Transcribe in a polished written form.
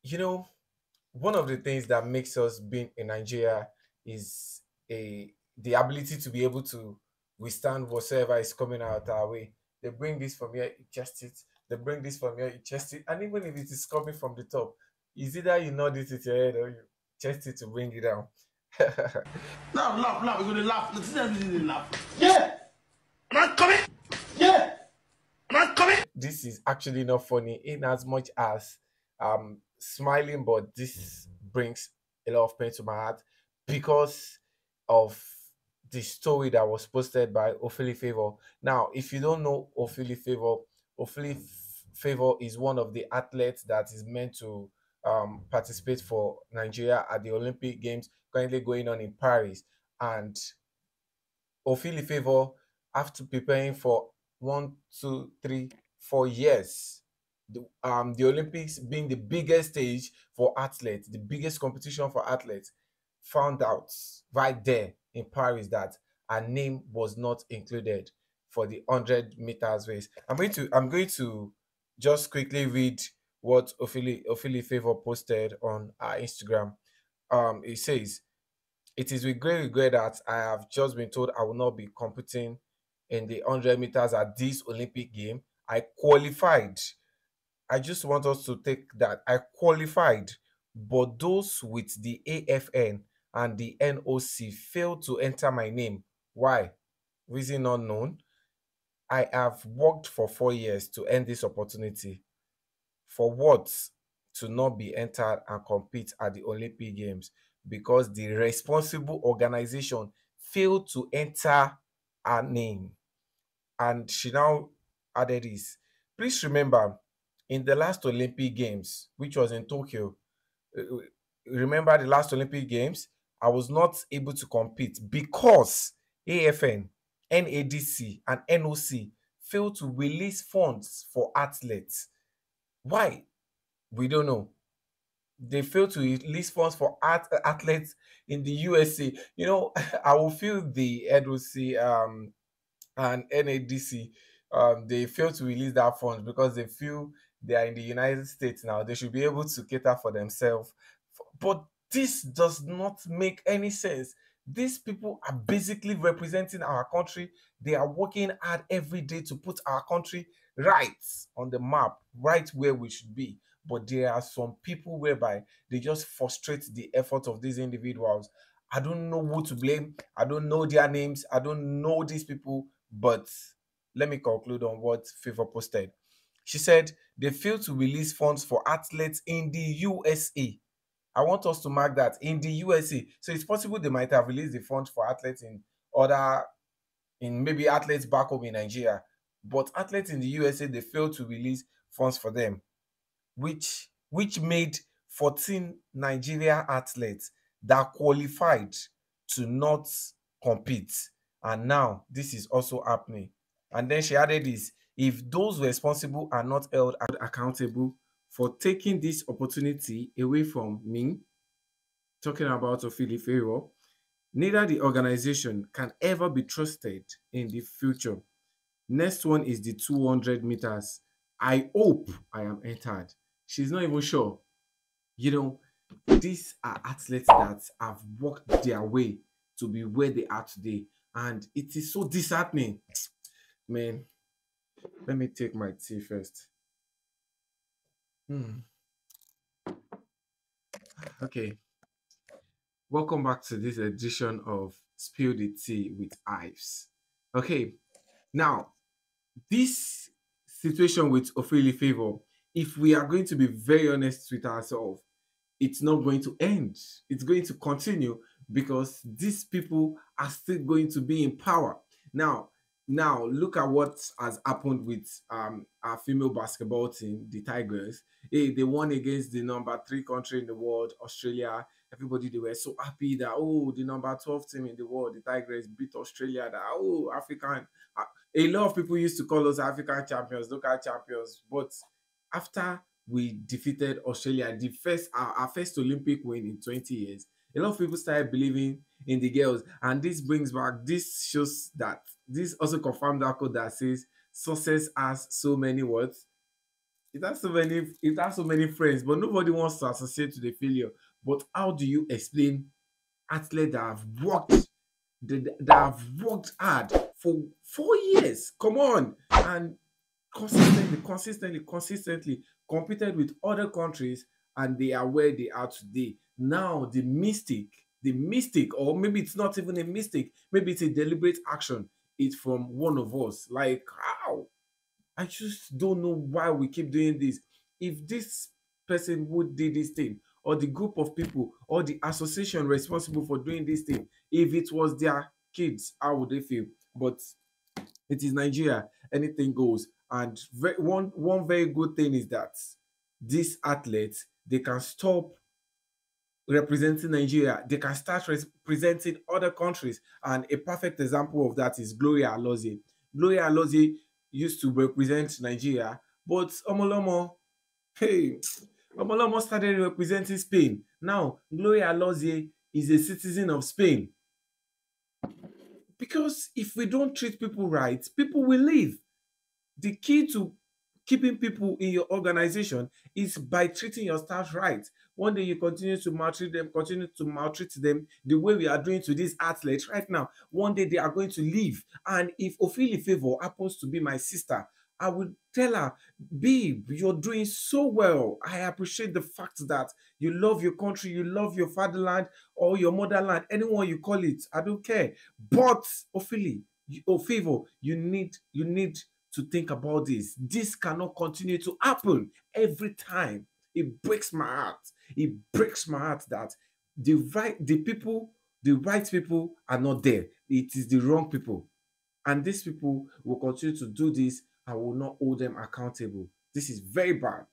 You know, one of the things that makes us being in Nigeria is a the ability to be able to withstand whatsoever is coming out our way. They bring this from here, you chest it. They bring this from here, you chest it. And even if it is coming from the top, it's either you nod it with your head or you chest it to bring it down. Laugh, laugh, laugh. We're gonna laugh. Let's see everything laugh. Yeah. Am I coming? Yeah. Am I coming? This is actually not funny in as much as smiling, but this brings a lot of pain to my heart because of the story that was posted by Ofili Favour. Now, if you don't know Ofili Favour, Favour is one of the athletes that is meant to participate for Nigeria at the Olympic Games currently going on in Paris. And Ofili Favour, after preparing for 1, 2, 3, 4 years, the Olympics being the biggest stage for athletes, the biggest competition for athletes, found out right there in Paris that her name was not included for the 100 meters race. I'm going to just quickly read what Ofili Favour posted on our Instagram. It says, it is with great regret that I have just been told I will not be competing in the 100 meters at this Olympic game. I qualified. I just want us to take that. I qualified, but those with the AFN and the NOC failed to enter my name. Why? Reason unknown. I have worked for 4 years to earn this opportunity. For what? To not be entered and compete at the Olympic Games because the responsible organization failed to enter her name. And she now added this. Please remember, in the last Olympic Games, which was in Tokyo, uh, remember the last Olympic Games, I was not able to compete because AFN, NADC, and NOC failed to release funds for athletes. Why? We don't know. They failed to release funds for athletes in the USA. You know, I will feel the NOC and NADC, they fail to release that funds because they feel they are in the United States now. They should be able to cater for themselves. But this does not make any sense. These people are basically representing our country. They are working hard every day to put our country right on the map, right where we should be. But there are some people whereby they just frustrate the effort of these individuals. I don't know who to blame. I don't know their names. I don't know these people. But let me conclude on what Favour posted. She said they failed to release funds for athletes in the USA. I want us to mark that in the USA. So it's possible they might have released the funds for athletes in other, in maybe athletes back home in Nigeria. But athletes in the USA, they failed to release funds for them, which made 14 Nigeria athletes that qualified to not compete. And now this is also happening. And then she added this: if those responsible are not held accountable for taking this opportunity away from me, talking about Ofili Favour, neither the organization can ever be trusted in the future. Next one is the 200 meters. I hope I am entered. She's not even sure. You know, these are athletes that have worked their way to be where they are today. And it is so disheartening. Man, let me take my tea first. Hmm. Okay. Welcome back to this edition of Spill the Tea with Ives. Okay. Now, this situation with Ofili Favour, if we are going to be very honest with ourselves, it's not going to end. It's going to continue because these people are still going to be in power. Now, look at what has happened with our female basketball team, the Tigers. Hey, they won against the number 3 country in the world, Australia. Everybody, they were so happy that, oh, the number 12 team in the world, the Tigers, beat Australia. That, oh, African. A lot of people used to call us African champions, local champions. But after we defeated Australia, the first our first Olympic win in 20 years, a lot of people started believing in the girls. And this shows that this also confirmed that quote that says success has so many words. it has so many friends, but nobody wants to associate to the failure. But how do you explain athletes that have worked hard for 4 years? Come on, and consistently competed with other countries, and they are where they are today. Now the mistake, or maybe it's not even a mistake, maybe it's a deliberate action. It's from one of us. Like, how? I just don't know why we keep doing this. If this person who did this thing, or the group of people, or the association responsible for doing this thing, if it was their kids, how would they feel? But it is Nigeria, anything goes. And one very good thing is that these athletes, they can stop representing Nigeria, they can start representing other countries. And a perfect example of that is Gloria Alozie. Gloria Alozie used to represent Nigeria, but Omolomo, hey, Omolomo started representing Spain. Now Gloria Alozie is a citizen of Spain. Because if we don't treat people right, people will leave. The key to keeping people in your organization is by treating your staff right. One day you continue to maltreat them the way we are doing to these athletes right now. One day they are going to leave. And if Ofili Favour happens to be my sister, I would tell her, babe, you're doing so well. I appreciate the fact that you love your country, you love your fatherland or your motherland, anyone you call it. I don't care. But Ofili, Favour, you need to think about this. This cannot continue to happen every time. It breaks my heart. It breaks my heart that the right people are not there. It is the wrong people. And these people will continue to do this and will not hold them accountable. This is very bad.